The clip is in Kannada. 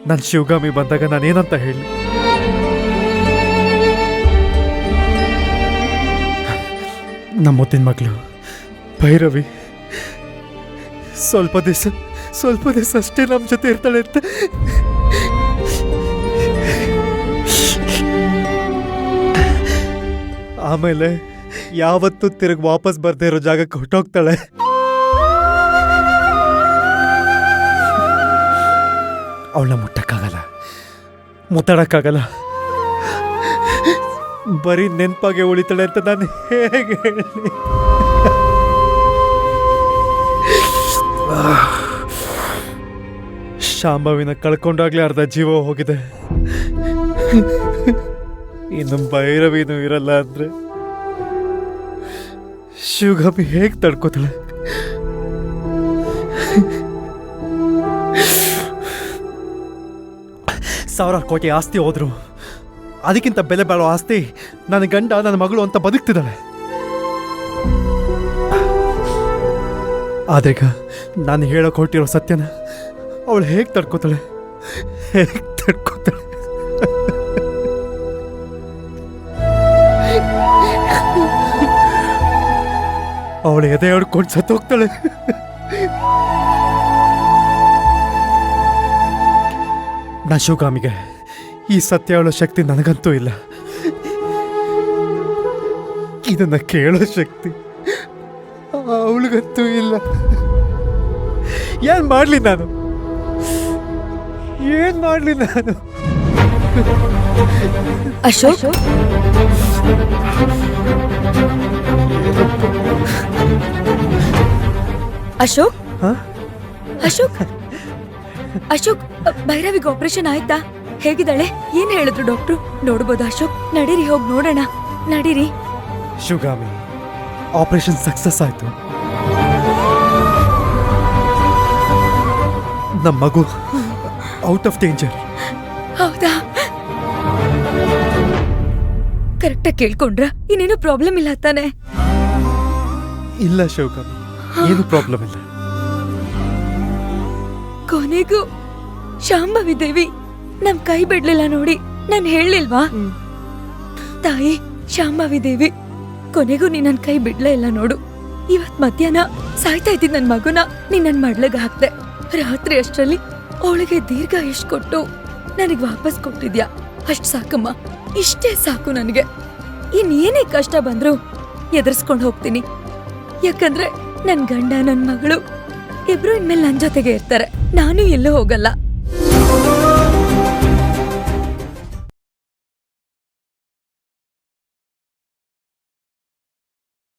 ನನ್ನ ಶಿವಗಾಮಿ ಬಂದಾಗ ನಾನೇನಂತ ಹೇಳಿ? ನಮ್ಮ ಮುದ್ದಿನ ಮಗಳು ಭೈರವಿ ಸ್ವಲ್ಪ ದಿವಸ ಅಷ್ಟೇ ನಮ್ಮ ಜೊತೆ ಇರ್ತಾಳೆ ಅಂತ. ಆಮೇಲೆ ಯಾವತ್ತೂ ತಿರುಗಿ ವಾಪಸ್ ಬರ್ದೇ ಇರೋ ಜಾಗಕ್ಕೆ ಹೊಟ್ಟೋಗ್ತಾಳೆ. ಅವಳನ್ನ ಮುಟ್ಟಕ್ಕಾಗಲ್ಲ, ಮುತ್ತಾಡಕ್ಕಾಗಲ್ಲ, ಬರೀ ನೆನಪಾಗೆ ಉಳಿತಾಳೆ ಅಂತ ನಾನು ಹೇಗೆ ಹೇಳಿ? ಶಾಂಭವಿನ ಕಳ್ಕೊಂಡಾಗ್ಲೇ ಅರ್ಧ ಜೀವ ಹೋಗಿದೆ. ಇನ್ನು ಭೈರವಿನೂ ಇರಲ್ಲ ಅಂದ್ರೆ ಶಿವಗಾಮಿ ಹೇಗೆ ತಡ್ಕೋತಾಳೆ? ಸಾವಿರಾರು ಕೋಟಿ ಆಸ್ತಿ ಹೋದ್ರು ಅದಕ್ಕಿಂತ ಬೆಲೆ ಬಾಳೋ ಆಸ್ತಿ ನನ್ನ ಗಂಡ ನನ್ನ ಮಗಳು ಅಂತ ಬದುಕ್ತಿದ್ದಾಳೆ. ಆದ್ರೀಗ ನಾನು ಹೇಳೋಕೆ ಹೊರಟಿರೋ ಸತ್ಯನ ಅವಳು ಹೇಗೆ ತಡ್ಕೋತಾಳೆ? ಅವಳು ಎದೆ ಹೊಡ್ಕೊಂಡು ಸತ್ತೋಗ್ತಾಳೆ. ನಾ ಶಿವಗಾಮಿಗೆ ಈ ಸತ್ಯ ಹೇಳೋ ಶಕ್ತಿ ನನಗಂತೂ ಇಲ್ಲ. ಇದನ್ನ ಕೇಳೋ ಶಕ್ತಿ ಅವಳಿಗಂತೂ ಇಲ್ಲ. ಏನ್ ಮಾಡ್ಲಿ ನಾನು? ಅಶೋಕ್, ಅಶೋಕ್, ಅಶೋಕ್, ಅಶೋಕ್, ಭೈರವಿಗೆ ಆಪರೇಷನ್ ಆಯ್ತಾ? ಹೇಗಿದ್ದಾಳೆ? ಏನ್ ಹೇಳಿದ್ರು ಡಾಕ್ಟ್ರು? ನೋಡ್ಬೋದಾ ಅಶೋಕ್? ನಡೀರಿ, ಹೋಗಿ ನೋಡೋಣ, ನಡೀರಿ. ಶಿವಗಾಮಿ ಆಪರೇಷನ್ ಸಕ್ಸಸ್ ಆಯ್ತು. ನಮ್ಮ ಮಗು ಔಟ್ ಆಫ್ ಡೇಂಜರ್. ಹೌದಾ? ಕರೆಕ್ಟಾಗಿ ಕೇಳ್ಕೊಂಡ್ರ? ಇನ್ನೇನು ಪ್ರಾಬ್ಲಮ್ ಇಲ್ಲ ತಾನೆ? ಇಲ್ಲ ಶಿವಗಾಮಿ, ಏನು ಪ್ರಾಬ್ಲಮ್ ಇಲ್ಲ. ಕೊನೆಗೂ ಶಾಂಭವಿ ದೇವಿ ನಮ್ ಕೈ ಬಿಡ್ಲಿಲ್ಲ ನೋಡಿ. ನಾನ್ ಹೇಳಿಲ್ವಾ? ತಾಯಿ ಶಾಂಭವಿ ದೇವಿ, ಕೊನೆಗೂ ನೀ ನನ್ ಕೈ ಬಿಡ್ಲೇ ಇಲ್ಲ ನೋಡು. ಇವತ್ ಮಧ್ಯಾಹ್ನ ಸಾಯ್ತಾ ಇದ್ದಿದ್ ನನ್ ಮಗುನ ನೀನ್ ನನ್ ಮಡ್ಲಗ್ ಹಾಕ್ದೆ. ರಾತ್ರಿ ಅಷ್ಟರಲ್ಲಿ ಅವಳಿಗೆ ದೀರ್ಘಾಯುಷ್ ಕೊಟ್ಟು ನನಗ್ ವಾಪಸ್ ಕೊಟ್ಟಿದ್ಯಾ. ಅಷ್ಟ್ ಸಾಕಮ್ಮ, ಇಷ್ಟೇ ಸಾಕು ನನಗೆ. ಇನ್ನೇನೇ ಕಷ್ಟ ಬಂದ್ರು ಎದುರಿಸ್ಕೊಂಡು ಹೋಗ್ತೀನಿ. ಯಾಕಂದ್ರೆ ನನ್ ಗಂಡ ನನ್ ಮಗಳು ಇಬ್ರು ಇನ್ಮೇಲೆ ನನ್ ಜೊತೆಗೆ ಇರ್ತಾರೆ. ನಾನು ಎಲ್ಲೂ ಹೋಗಲ್ಲ.